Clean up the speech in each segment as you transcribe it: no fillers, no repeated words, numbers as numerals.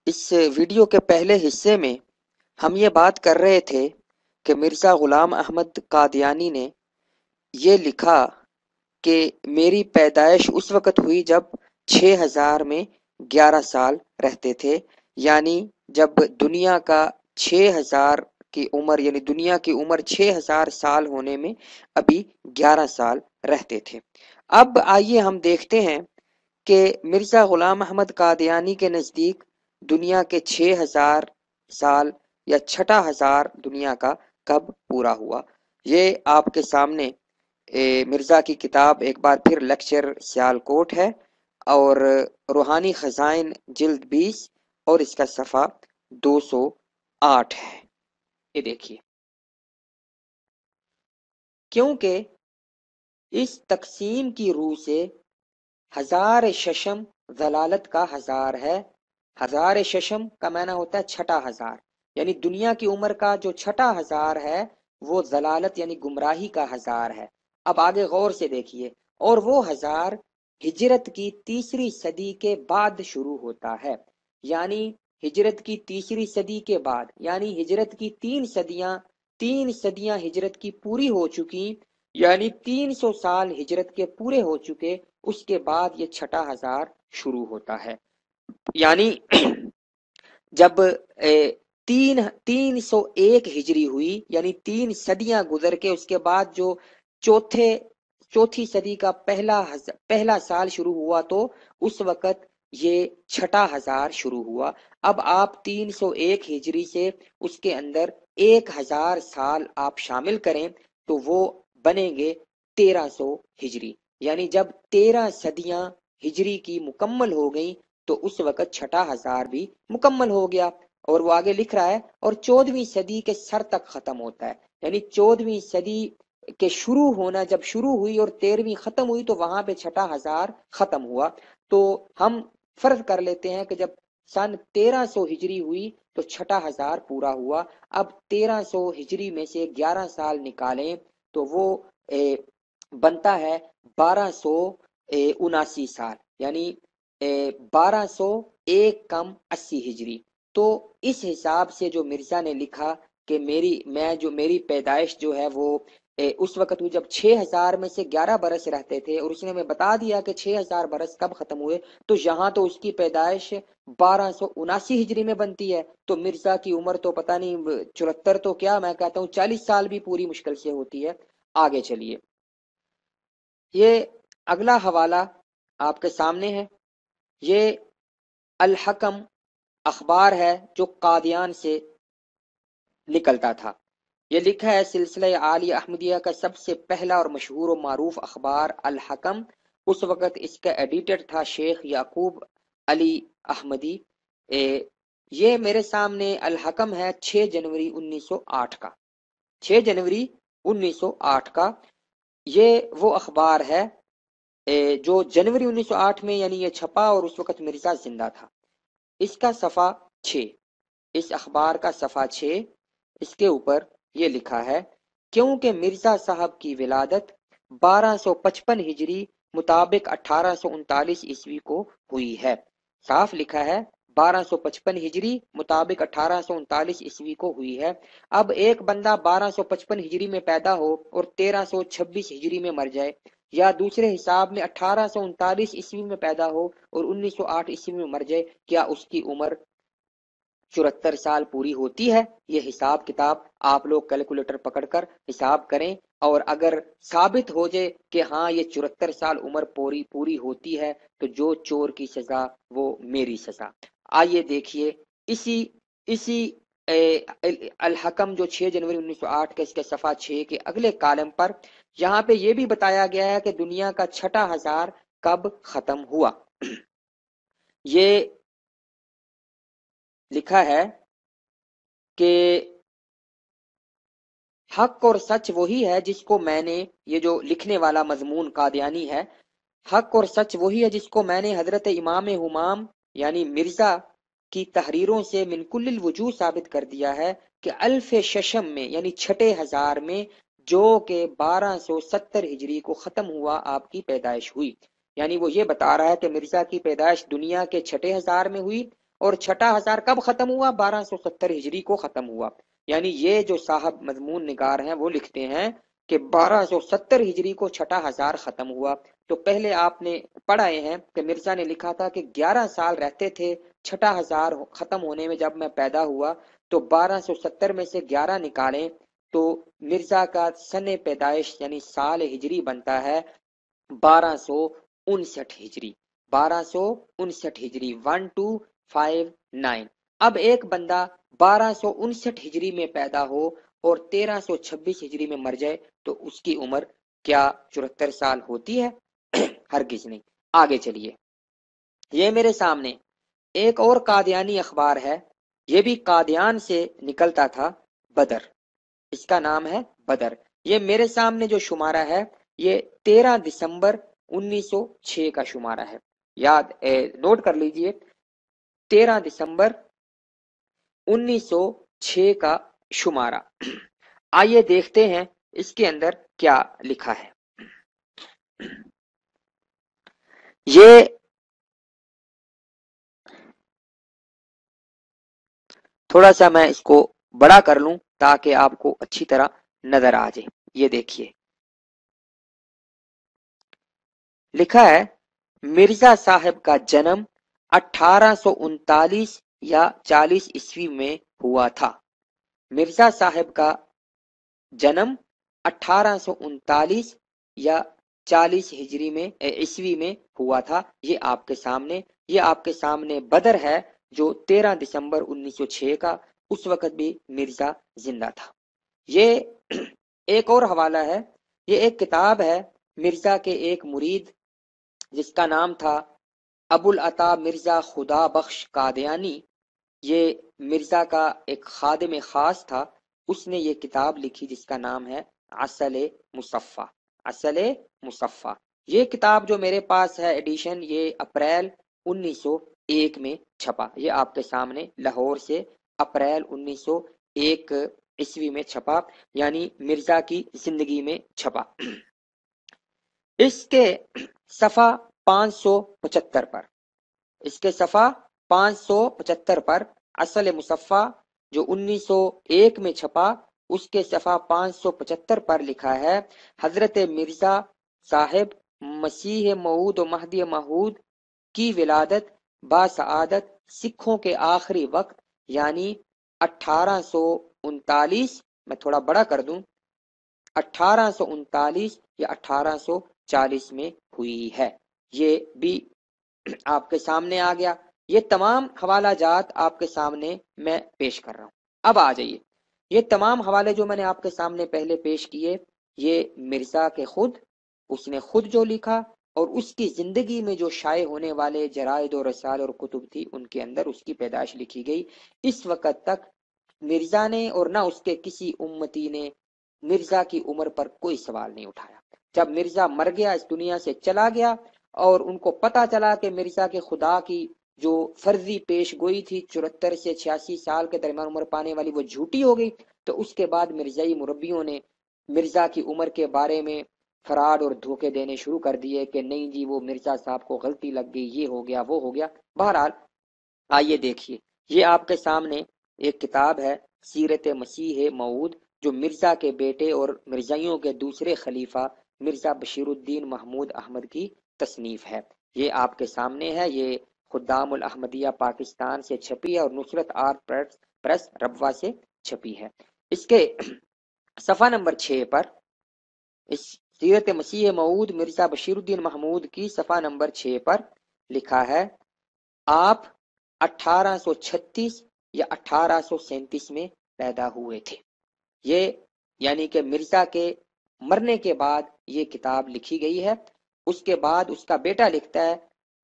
اس video کے پہلے حصے میں ہم یہ بات کر رہے تھے کہ مرزا غلام احمد قادیانی نے یہ لکھا کہ میری پیدائش اس وقت ہوئی جب 6000 میں 11 سال رہتے تھے، یعنی جب دنیا کا 6000 کی عمر یعنی دنیا کی عمر 6000 سال ہونے میں ابھی 11 سال رہتے تھے۔ اب آئیے ہم دیکھتے ہیں کہ مرزا غلام احمد قادیانی کے نزدیک دنیا کے 6000 سال یا 6000 دنیا کا کب پورا ہوا۔ یہ آپ کے سامنے مرزا کی کتاب ایک بار پھر لیکچر سیالکوٹ ہے، اور روحانی خزائن جلد 20 اور اس کا صفحہ 208 ہے۔ یہ دیکھیے، کیونکہ اس تقسیم کی روح سے ہزار ششم ضلالت کا ہزار ہے۔ ہزار ششم کا معنی ہوتا ہے چھٹا ہزار، یعنی دنیا کی عمر کا جو چھٹا ہزار ہے وہ ضلالت یعنی گمراہی کا ہزار ہے۔ اب آگے غور سے دیکھیے، اور وہ ہزار ہجرت کی تیسری صدی کے بعد شروع ہوتا ہے، یعنی ہجرت کی تیسری صدی کے بعد، یعنی ہجرت کی 3 صدیاں ہجرت کی پوری ہو چکی، یعنی 300 سال ہجرت کے پورے ہو چکے، اس کے بعد یہ چھٹا ہزار شروع ہوتا ہے۔ یعنی جب 301 ہجری ہوئی، یعنی 3 صدیاں گزر کے اس کے بعد جو چوتھی صدی کا پہلا سال شروع ہوا، تو اس وقت یہ چھٹا ہزار شروع ہوا۔ اب آپ 301 ہجری سے اس کے اندر 1000 سال آپ شامل کریں تو وہ بنیں گے 1300 ہجری، یعنی جب 13 صدیاں ہجری کی مکمل ہو گئیں تو اس وقت چھٹا ہزار بھی مکمل ہو گیا۔ اور وہ آگے لکھ رہا ہے، اور 14ویں صدی کے سر تک ختم ہوتا ہے، یعنی 14ویں صدی کے شروع ہونا جب شروع ہوئی اور 13ویں ختم ہوئی تو وہاں پہ چھٹا ہزار ختم ہوا۔ تو ہم فرض کر لیتے ہیں کہ جب سن 1300 ہجری ہوئی تو چھٹا ہزار پورا ہوا۔ اب 1300 ہجری میں سے 11 سال نکالیں تو وہ بنتا ہے 1279 سال، یعنی 1201 کم 80 ہجری۔ تو اس حساب سے جو مرزا نے لکھا کہ میری پیدائش جو ہے وہ اس وقت ہوئی جب 6000 میں سے 11 برس رہتے تھے، اور اس نے ہمیں بتا دیا کہ 6000 برس کب ختم ہوئے، تو یہاں تو اس کی پیدائش 1279 ہجری میں بنتی ہے، تو مرزا کی عمر تو پتہ نہیں 74 تو کیا، میں کہتا ہوں 40 سال بھی پوری مشکل سے ہوتی ہے۔ آگے چلیے، یہ اگلا حوالہ آپ کے سامنے ہے، یہ الحکم اخبار ہے جو قادیان سے نکلتا تھا۔ یہ لکھا ہے سلسلہ عالی احمدیہ کا سب سے پہلا اور مشہور و معروف اخبار الحکم، اس وقت اس کا ایڈیٹر تھا شیخ یعقوب علی احمدی۔ یہ میرے سامنے الحکم ہے 6 جنوری 1908 کا، 6 جنوری 1908 کا۔ یہ وہ اخبار ہے جو جنوری 1908 میں یعنی یہ چھپا، اور اس وقت مرزا زندہ تھا۔ اس کا صفحہ 6، اس اخبار کا صفحہ 6، اس کے اوپر یہ لکھا ہے، کیونکہ مرزا صاحب کی ولادت 1255 ہجری مطابق 1839 عیسوی کو ہوئی ہے۔ صاف لکھا ہے 1255 ہجری مطابق 1839 عیسوی کو ہوئی ہے۔ اب ایک بندہ 1255 ہجری میں پیدا ہو اور 1326 ہجری میں مر جائے، یا دوسرے حساب میں 1839 عیسوی میں پیدا ہو اور 1908 عیسوی میں مر جائے، کیا اس کی عمر 74 سال پوری ہوتی ہے؟ یہ حساب کتاب آپ لوگ کیلکولیٹر پکڑ کر حساب کریں، اور اگر ثابت ہو جائے کہ ہاں یہ 74 سال عمر پوری ہوتی ہے تو جو چور کی سزا وہ میری سزا۔ آئیے دیکھیے اسی الحکم جو 6 جنوری 1908 کا، اس کے صفحہ 6 کے اگلے کالم پر یہاں پہ یہ بھی بتایا گیا ہے کہ دنیا کا چھٹا ہزار کب ختم ہوا۔ یہ لکھا ہے کہ حق اور سچ وہی ہے جس کو میں نے، یہ جو لکھنے والا مضمون قادیانی ہے، حق اور سچ وہی ہے جس کو میں نے حضرت امام ہمام یعنی مرزا کی تحریروں سے من کل الوجوہ ثابت کر دیا ہے کہ الف ششم میں یعنی چھٹے ہزار میں، جو کہ 1270 ہجری کو ختم ہوا، آپ کی پیدائش ہوئی۔ یعنی وہ یہ بتا رہا ہے کہ مرزا کی پیدائش دنیا کے چھٹے ہزار میں ہوئی، اور چھٹا ہزار کب ختم ہوا؟ 1270 ہجری کو ختم ہوا۔ یعنی یہ جو صاحب مضمون نگار ہیں وہ لکھتے ہیں کہ 1270 ہجری کو چھٹا ہزار ختم ہوا۔ تو پہلے آپ نے پڑھائے ہیں کہ مرزا نے لکھا تھا کہ 11 سال رہتے تھے چھٹا ہزار ختم ہونے میں جب میں پیدا ہوا، تو 1270 میں سے 11 نکالیں تو مرزا کا سن پیدائش یعنی سال ہجری بنتا ہے 1259 ہجری، 1259 ہجری 1259۔ اب ایک بندہ 1259 ہجری میں پیدا ہو اور 1326 ہجری میں مر جائے تو اس کی عمر کیا 74 سال ہوتی ہے؟ ہرگز نہیں۔ آگے چلیے، یہ میرے سامنے ایک اور قادیانی اخبار ہے، یہ بھی قادیان سے نکلتا تھا، بدر، اس کا نام ہے بدر۔ یہ میرے سامنے جو شمارہ ہے یہ 13 دسمبر 1906 کا شمارہ ہے، نوٹ کر لیجئے، 13 دسمبر 1906 کا شمارہ۔ آئیے دیکھتے ہیں اس کے اندر کیا لکھا ہے۔ یہ تھوڑا سا میں اس کو بڑا کر لوں تاکہ آپ کو اچھی طرح نظر آ جائے۔ یہ دیکھیے لکھا ہے، مرزا صاحب کا جنم 1839 یا 40 عیسوی میں ہوا تھا۔ مرزا صاحب کا جنم 1839 یا 40 ہجری میں عیسوی میں ہوا تھا۔ یہ آپ کے سامنے بدر ہے جو 13 دسمبر 1906 کا، اس وقت بھی مرزا زندہ تھا۔ یہ ایک اور حوالہ ہے، یہ ایک کتاب ہے مرزا کے ایک مرید جس کا نام تھا ابو العطا مرزا خدا بخش قادیانی، یہ مرزا کا ایک خادم خاص تھا، اس نے یہ کتاب لکھی جس کا نام ہے عسل مصفہ، عسل مصفہ۔ یہ کتاب جو میرے پاس ہے ایڈیشن، یہ اپریل 1901 میں چھپا، یہ آپ کے سامنے لاہور سے اپریل 1901 عیسوی میں چھپا، یعنی مرزا کی زندگی میں چھپا۔ اس کے صفحہ 575 پر، اس کے صفحہ 575 پر اصل مصفہ جو 1901 میں چھپا، اس کے صفحہ 575 پر لکھا ہے، حضرت مرزا صاحب مسیح موعود و مہدی موعود کی ولادت باسعادت سکھوں کے آخری وقت یعنی 1839، میں تھوڑا بڑا کر دوں، 1839 یا 1840 میں ہوئی ہے۔ یہ بھی آپ کے سامنے آ گیا۔ یہ تمام حوالہ جات آپ کے سامنے میں پیش کر رہا ہوں۔ اب آ جائیے، یہ تمام حوالے جو میں نے آپ کے سامنے پہلے پیش کیے، یہ مرزا کے خود، اس نے خود جو لکھا اور اس کی زندگی میں جو شائع ہونے والے جرائد و رسائل اور کتب تھی ان کے اندر اس کی پیدائش لکھی گئی۔ اس وقت تک مرزا نے اور نہ اس کے کسی امتی نے مرزا کی عمر پر کوئی سوال نہیں اٹھایا۔ جب مرزا مر گیا، اس دنیا سے چلا گیا، اور ان کو پتا چلا کہ مرزا کے خدا کی جو فرضی پیش گوئی تھی 74 سے 86 سال کے درمیان عمر پانے والی، وہ جھوٹی ہو گئی، تو اس کے بعد مرزائی مربیوں نے مرزا کی عمر کے بارے میں فراڈ اور دھوکے دینے شروع کر دیے کہ نہیں جی وہ مرزا صاحب کو غلطی لگ گئی، یہ ہو گیا وہ ہو گیا۔ بہرحال آئیے دیکھیے، یہ آپ کے سامنے ایک کتاب ہے سیرت مسیح موعود، جو مرزا کے بیٹے اور مرزائیوں کے دوسرے خلیفہ مرزا بشیر الدین محمود احمد کی تصنیف ہے۔ یہ آپ کے سامنے ہے، یہ خدام الاحمدیہ پاکستان سے چھپی ہے اور نصرت آرٹ پریس ربوہ سے چھپی ہے۔ اس کے صفحہ نمبر 6 پر، اس سیرت مسیح موعود مرزا بشیر الدین محمود کی صفحہ نمبر 6 پر لکھا ہے، آپ 1836 یا 1837 میں پیدا ہوئے تھے۔ یہ یعنی کہ مرزا کے مرنے کے بعد یہ کتاب لکھی گئی ہے۔ اس کے بعد اس کا بیٹا لکھتا ہے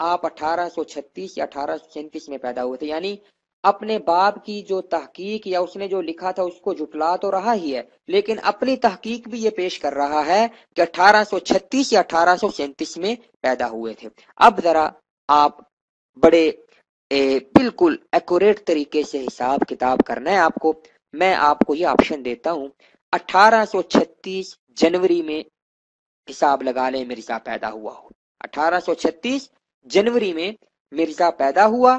آپ 1836 یا 1837 میں پیدا ہوئے تھے، یعنی اپنے باپ کی جو تحقیق یا اس نے جو لکھا تھا اس کو جھٹلا تو رہا ہی ہے، لیکن اپنی تحقیق بھی یہ پیش کر رہا ہے کہ 1836 یا 1837 میں پیدا ہوئے تھے۔ اب ذرا آپ بڑے بالکل ایکوریٹ طریقے سے حساب کتاب کرنا ہے آپ کو، میں آپ کو یہ آپشن دیتا ہوں، 1836 جنوری میں حساب لگا لیں مرزا پیدا ہوا ہو، 1836 جنوری میں مرزا پیدا ہوا،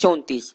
34,